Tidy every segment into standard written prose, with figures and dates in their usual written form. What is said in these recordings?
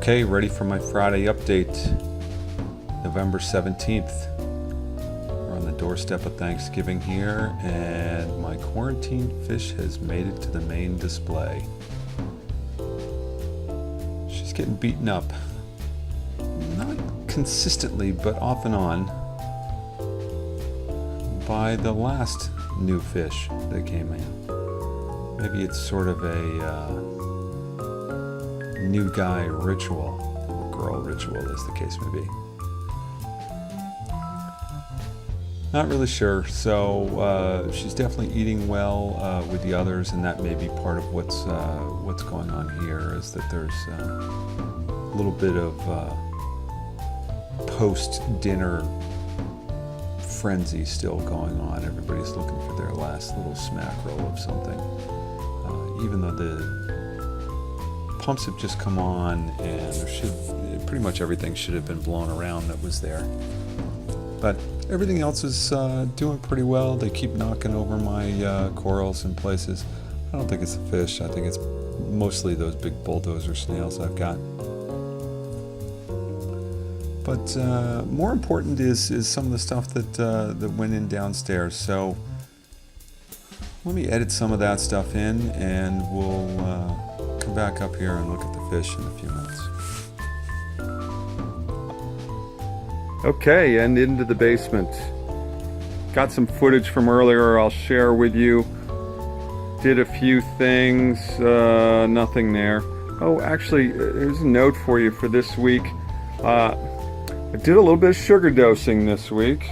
Okay, ready for my Friday update. November 17th. We're on the doorstep of Thanksgiving here, and my quarantine fish has made it to the main display. She's getting beaten up. Not consistently, but off and on, by the last new fish that came in. Maybe it's sort of a new guy ritual, or girl ritual as the case may be. Not really sure. So she's definitely eating well with the others, and that may be part of what's going on here, is that there's a little bit of post-dinner frenzy still going on. Everybody's looking for their last little smack roll of something, even though the pumps have just come on, and pretty much everything should have been blown around that was there. But everything else is doing pretty well. They keep knocking over my corals in places. I don't think it's the fish. I think it's mostly those big bulldozer snails I've got. But more important is some of the stuff that went in downstairs. So let me edit some of that stuff in, and we'll come back up here and look at the fish in a few minutes. Okay, and into the basement. Got some footage from earlier I'll share with you. Did a few things, nothing there. Oh, actually, here's a note for you for this week. I did a little bit of sugar dosing this week.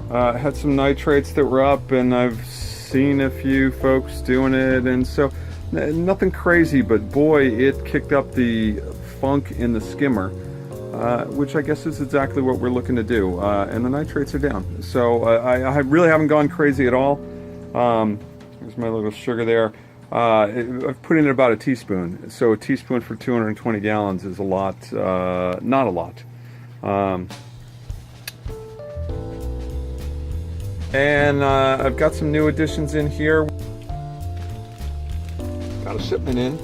Had some nitrates that were up, and I've seen a few folks doing it, and so nothing crazy, but boy, it kicked up the funk in the skimmer, which I guess is exactly what we're looking to do, and the nitrates are down. So I really haven't gone crazy at all. There's my little sugar there. I've put in about a teaspoon, so a teaspoon for 220 gallons is a lot, not a lot. And I've got some new additions in here. Got a shipment in.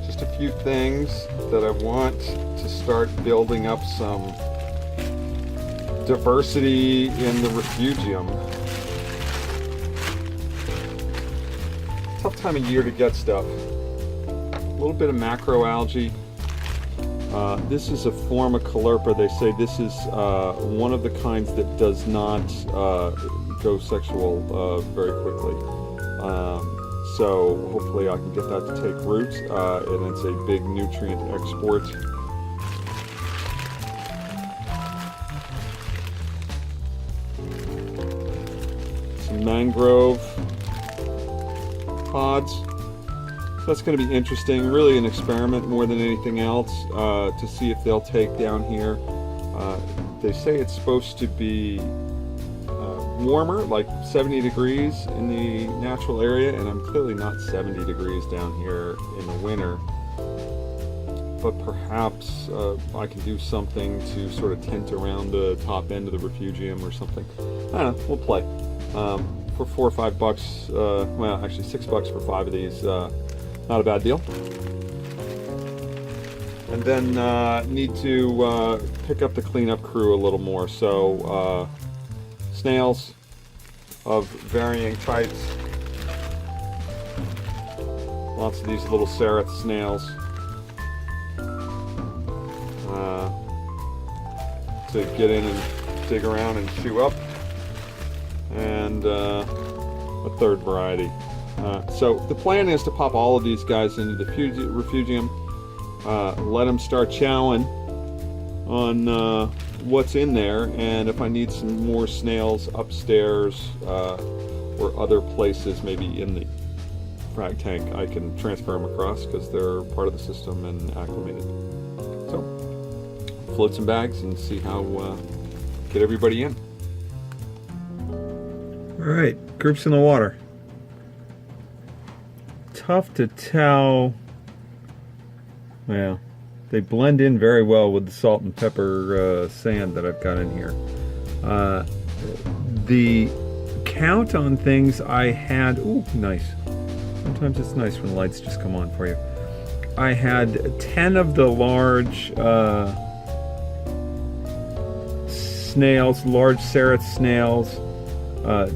Just a few things that I want to start building up some diversity in the refugium. Tough time of year to get stuff. A little bit of macroalgae. This is a form of caulerpa. They say this is one of the kinds that does not go sexual very quickly. So hopefully I can get that to take root, and it's a big nutrient export. Some mangrove pods. So that's going to be interesting, really an experiment more than anything else, to see if they'll take down here. They say it's supposed to be warmer, like 70 degrees in the natural area, and I'm clearly not 70 degrees down here in the winter. But perhaps I can do something to sort of tint around the top end of the refugium or something. I don't know, we'll play. For $4 or $5, well, actually $6 for 5 of these. Not a bad deal. And then need to pick up the cleanup crew a little more. So snails of varying types. Lots of these little seraph snails to get in and dig around and chew up. And a third variety. So the plan is to pop all of these guys into the refugium, let them start chowing on what's in there, and if I need some more snails upstairs or other places, maybe in the frag tank, I can transfer them across because they're part of the system and acclimated. So float some bags and see how get everybody in. All right, groups in the water. Tough to tell. Well, they blend in very well with the salt and pepper sand that I've got in here. The count on things I had, ooh, nice. Sometimes it's nice when the lights just come on for you. I had 10 of the large snails, large serrath snails,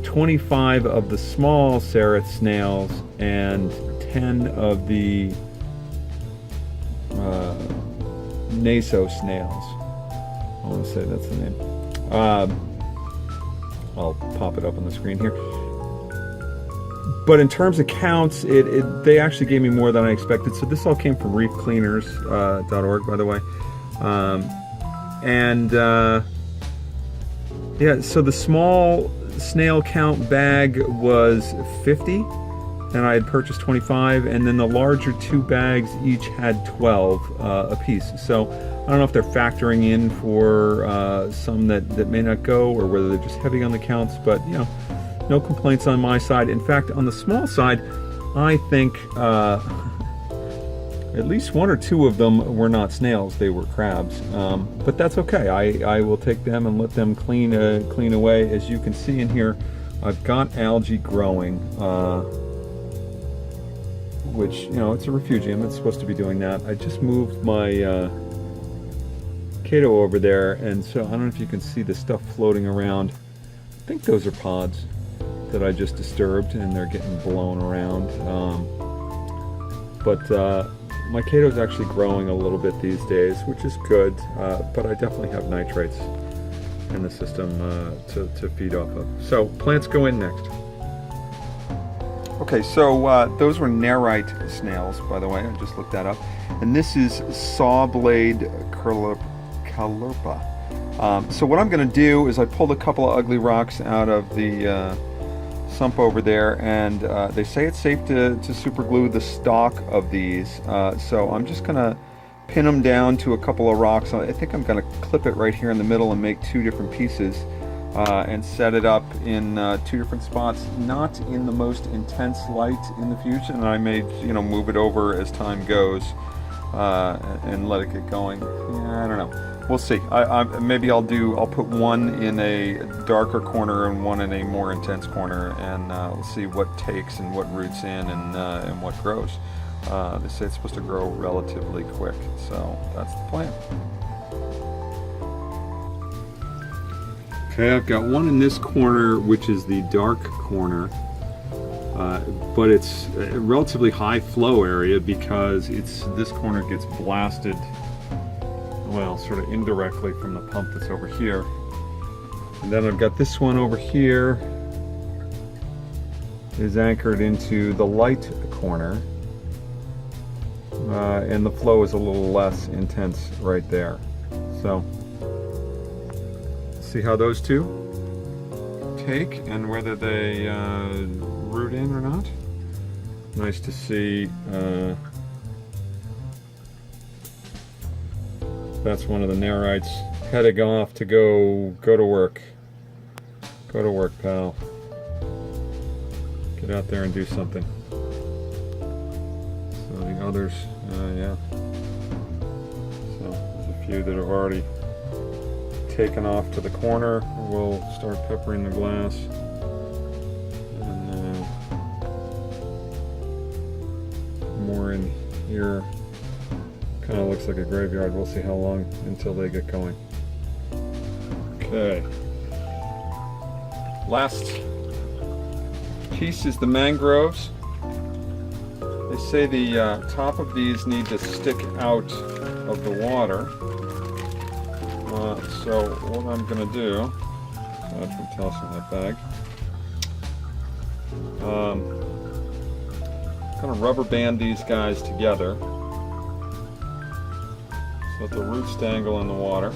25 of the small serrath snails, and 10 of the naso snails. I want to say that's the name. I'll pop it up on the screen here. But in terms of counts, they actually gave me more than I expected. So this all came from reefcleaners.org, by the way. Yeah, so the small snail count bag was 50, and I had purchased 25, and then the larger 2 bags each had 12 apiece. So I don't know if they're factoring in for some that may not go, or whether they're just heavy on the counts, but you know, no complaints on my side. In fact, on the small side, I think at least 1 or 2 of them were not snails, they were crabs. But that's okay. I will take them and let them clean away. As you can see in here, I've got algae growing, which, you know, it's a refugium. It's supposed to be doing that. I just moved my Cato over there, and so I don't know if you can see the stuff floating around. I think those are pods that I just disturbed, and they're getting blown around. But my Cato's actually growing a little bit these days, which is good, but I definitely have nitrates in the system to feed off of. So plants go in next. Okay, so those were nerite snails, by the way. I just looked that up. And this is sawblade caulerpa. So what I'm going to do is I pulled a couple of ugly rocks out of the sump over there, and they say it's safe to super glue the stalk of these. So I'm just going to pin them down to a couple of rocks. I think I'm going to clip it right here in the middle and make 2 different pieces and set it up in 2 different spots, not in the most intense light in the fusion. And I may, you know, move it over as time goes and let it get going. Yeah, I don't know. We'll see. Maybe I'll put one in a darker corner and one in a more intense corner, and we'll see what takes and what roots in and what grows. They say it's supposed to grow relatively quick, so that's the plan. Okay, I've got one in this corner, which is the dark corner, but it's a relatively high flow area because this corner gets blasted, well, sort of indirectly from the pump that's over here. And then I've got this one over here is anchored into the light corner, and the flow is a little less intense right there. So see how those two take and whether they root in or not. Nice to see. That's one of the nerites heading off to go to work. Go to work, pal. Get out there and do something. So the others, yeah. So there's a few that have already taken off to the corner. We'll start peppering the glass. And more in here. Kind of looks like a graveyard. We'll see how long until they get going. Okay. Last piece is the mangroves. They say the top of these need to stick out of the water. So what I'm going to do, aside from tossing that bag, I'm going to rubber band these guys together so that the roots dangle in the water.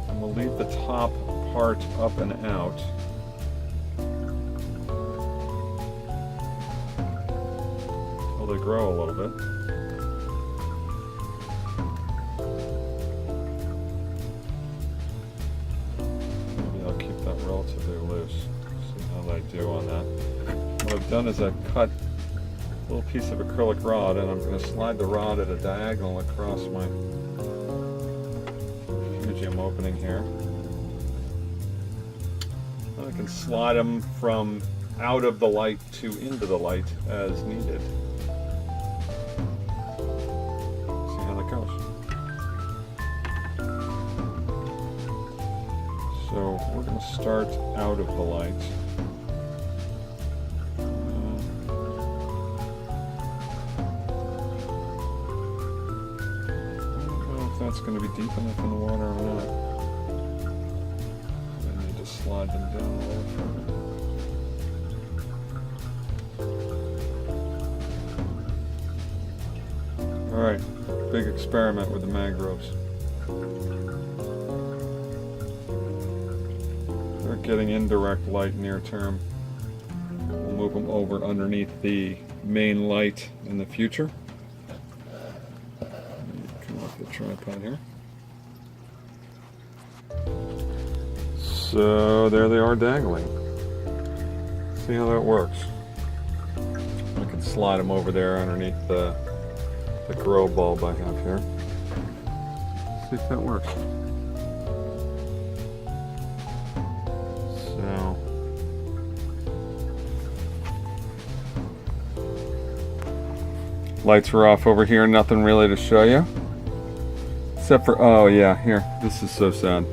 And we'll leave the top part up and out. Until they grow a little bit. Maybe I'll keep that relatively loose. See how they do on that. What I've done is I've cut a little piece of acrylic rod, and I'm going to slide the rod at a diagonal across my refugium opening here. And I can slide them from out of the light to into the light as needed. So we're going to start out of the light. I don't know if that's going to be deep enough in the water or not. I need to slide them down a little further. Alright, big experiment with the mangroves. They're getting indirect light near term. We'll move them over underneath the main light in the future. Come off the tripod here. So there they are dangling. See how that works. I can slide them over there underneath the grow bulb I have here. See if that works. So lights are off over here, nothing really to show you. Except for, oh yeah, here, this is so sad.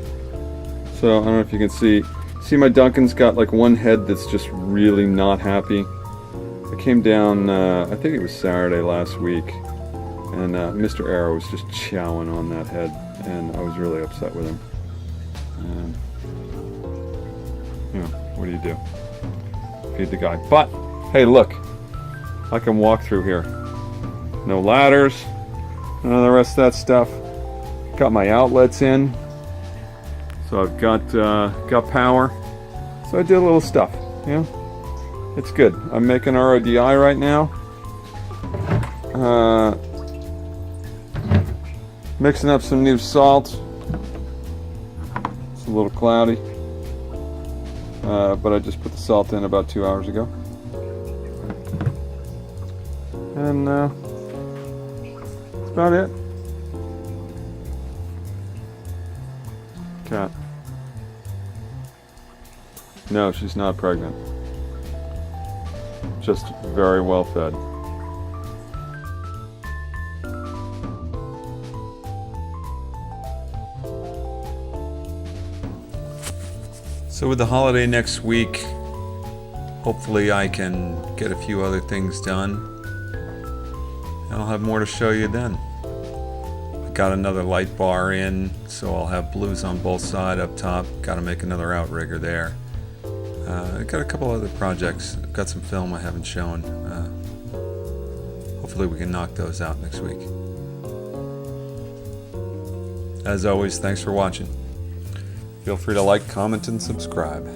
So I don't know if you can see my Duncan's got like one head that's just really not happy. I came down, I think it was Saturday last week, and Mr. Arrow was just chowing on that head, and I was really upset with him. And, you know, what do you do? Feed the guy. But, hey look, I can walk through here. No ladders, none of the rest of that stuff. Got my outlets in, so I've got power. So I did a little stuff, you know? It's good. I'm making RODI right now. Mixing up some new salt. It's a little cloudy, but I just put the salt in about 2 hours ago. And that's about it. Cat. No, she's not pregnant. Just very well fed. So with the holiday next week, hopefully I can get a few other things done, and I'll have more to show you then. I got another light bar in, so I'll have blues on both sides up top. Got to make another outrigger there. I got a couple other projects. I've got some film I haven't shown. Hopefully we can knock those out next week. As always, thanks for watching. Feel free to like, comment, and subscribe.